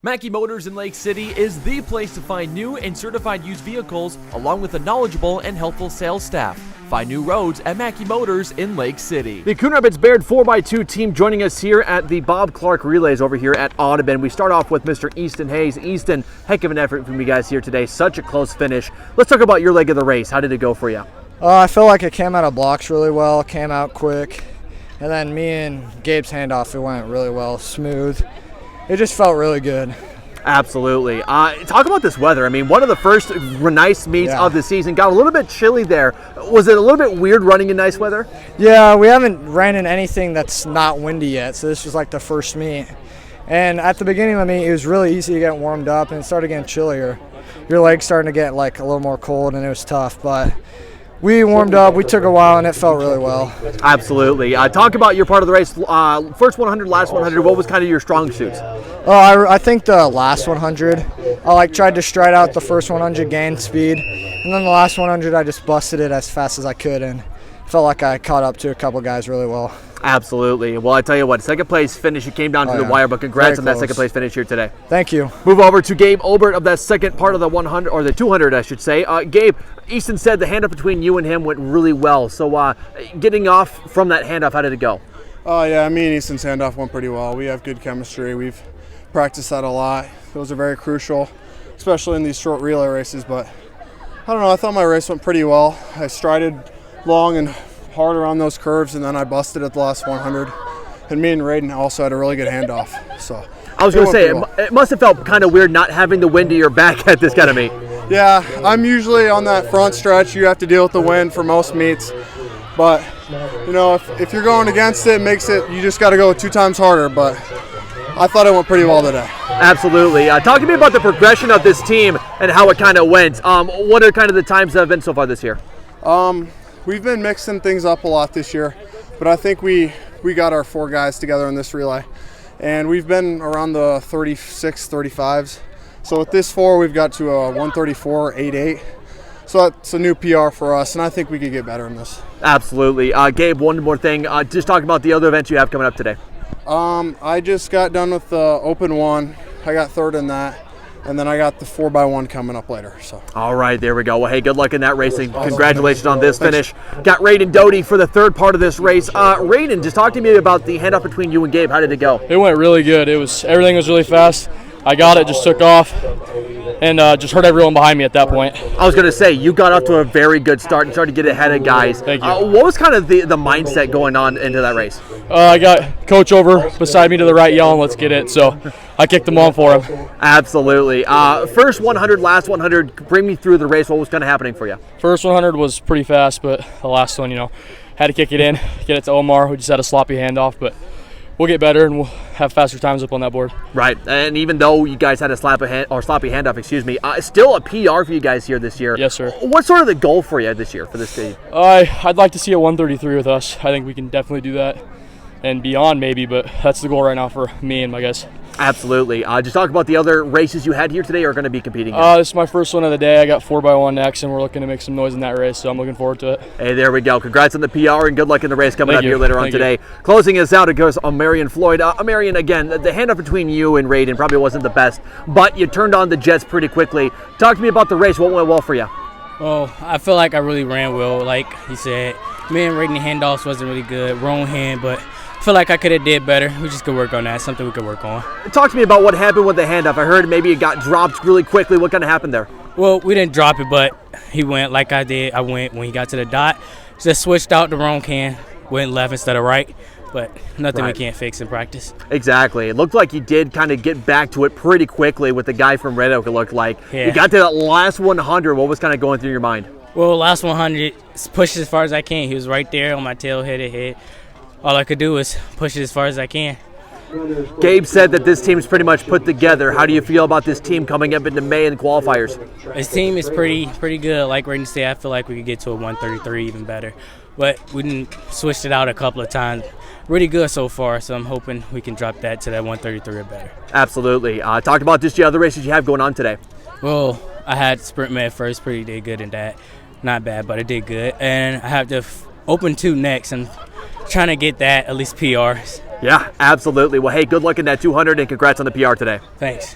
Mackey Motors in Lake City is the place to find new and certified used vehicles, along with a knowledgeable and helpful sales staff. Find new roads at Mackey Motors in Lake City. The Coon Rapids Bayard 4x2 team joining us here at the Bob Clark Relays over here at Audubon. We start off with Mr. Easton Haynes. Easton, heck of an effort from you guys here today. Such a close finish. Let's talk about your leg of the race. How did it go for you? I feel like it came out of blocks really well, came out quick. And then me and Gabe's handoff, it went really well, smooth. It just felt really good. Absolutely. Talk about this weather. I mean, one of the first nice meets of the season. Got a little bit chilly there. Was it a little bit weird running in nice weather? Yeah, we haven't ran in anything that's not windy yet, so this was like the first meet. And at the beginning of the meet, it was really easy to get warmed up, and it started getting chillier. Your legs starting to get like a little more cold, and it was tough, but we warmed up, we took a while, and it felt really well. Absolutely. Talk about your part of the race. First 100, last 100, what was kind of your strong suits? I think the last 100, I tried to stride out the first 100, gain speed, and then the last 100, I just busted it as fast as I could, and felt like I caught up to a couple guys really well. Absolutely. Well, I tell you what, second place finish, you came down to the wire, but congrats on that second place finish here today. Thank you. Move over to Gabe Albert of that second part of the 100, or the 200, I should say. Gabe, Easton said the handoff between you and him went really well. So getting off from that handoff, how did it go? Yeah, me and Easton's handoff went pretty well. We have good chemistry. We've practiced that a lot. Those are very crucial, especially in these short relay races. But I don't know, I thought my race went pretty well. I strided long and hard around those curves, and then I busted at the last 100. And me and Raiden also had a really good handoff. So I was going to say, it must have felt kind of weird not having the wind to your back at this kind of meet. Yeah, I'm usually on that front stretch. You have to deal with the wind for most meets. But, you know, if you're going against it, you just got to go 2 times harder. But I thought it went pretty well today. Absolutely. Talk to me about the progression of this team and how it kind of went. What are kind of the times that have been so far this year? We've been mixing things up a lot this year, but I think we got our 4 guys together in this relay, and we've been around the 36, 35s. So with this 4, we've got to a 134.88. So that's a new PR for us, and I think we could get better in this. Absolutely. Gabe, one more thing. Just talk about the other events you have coming up today. I just got done with the Open 1. I got 3rd in that. And then I got the 4x1 coming up later. So. All right, there we go. Well, hey, good luck in that racing. Congratulations on this finish. Got Raiden Doty for the 3rd part of this race. Raiden, just talk to me about the handoff between you and Gabe. How did it go? It went really good. Everything was really fast. I got it, just took off, and just hurt everyone behind me at that point. I was going to say, you got off to a very good start and started to get ahead of guys. Thank you. What was kind of the mindset going on into that race? I got Coach over beside me to the right yelling, "Let's get it." So I kicked them on for him. Absolutely. First 100, last 100, bring me through the race. What was kind of happening for you? First 100 was pretty fast, but the last one, had to kick it in, get it to Omar, who just had a sloppy handoff, but we'll get better and we'll have faster times up on that board. Right, and even though you guys had a sloppy handoff, still a PR for you guys here this year. Yes, sir. What's sort of the goal for you this year for this team? I'd like to see a 133 with us. I think we can definitely do that and beyond maybe, but that's the goal right now for me and my guys. Absolutely. Just talk about the other races you had here today or are going to be competing in. This is my first one of the day. I got 4x1 next, and we're looking to make some noise in that race, so I'm looking forward to it. Hey, there we go. Congrats on the PR, and good luck in the race coming up here later on today. Closing us out, it goes Marvin Floyd. Omarion, again, the handoff between you and Raiden probably wasn't the best, but you turned on the Jets pretty quickly. Talk to me about the race. What went well for you? Well, I feel like I really ran well. Like he said, me and Raiden handoffs wasn't really good. Wrong hand, but I feel like I could have did better. We just could work on that. Something we could work on. Talk to me about what happened with the handoff. I heard maybe it got dropped really quickly. What kind of happened there? Well, we didn't drop it, but he went like I did. I went when he got to the dot. Just switched out the wrong hand. Went left instead of right. But nothing we can't fix in practice. Exactly. It looked like you did kind of get back to it pretty quickly with the guy from Red Oak, it looked like. Yeah. You got to that last 100. What was kind of going through your mind? Well, last 100, pushed as far as I can. He was right there on my tail, hit. All I could do was push it as far as I can. Gabe said that this team's pretty much put together. How do you feel about this team coming up into May in the qualifiers? This team is pretty good. Like Raiden said, I feel like we could get to a 133 even better. But we didn't switch it out a couple of times. Really good so far, so I'm hoping we can drop that to that 133 or better. Absolutely. Talk about just the other races you have going on today. Well, I had sprint med first, did good in that. Not bad, but I did good. And I have the Open 2 next. I'm trying to get that, at least PRs. Yeah, absolutely. Well, hey, good luck in that 200 and congrats on the PR today. Thanks.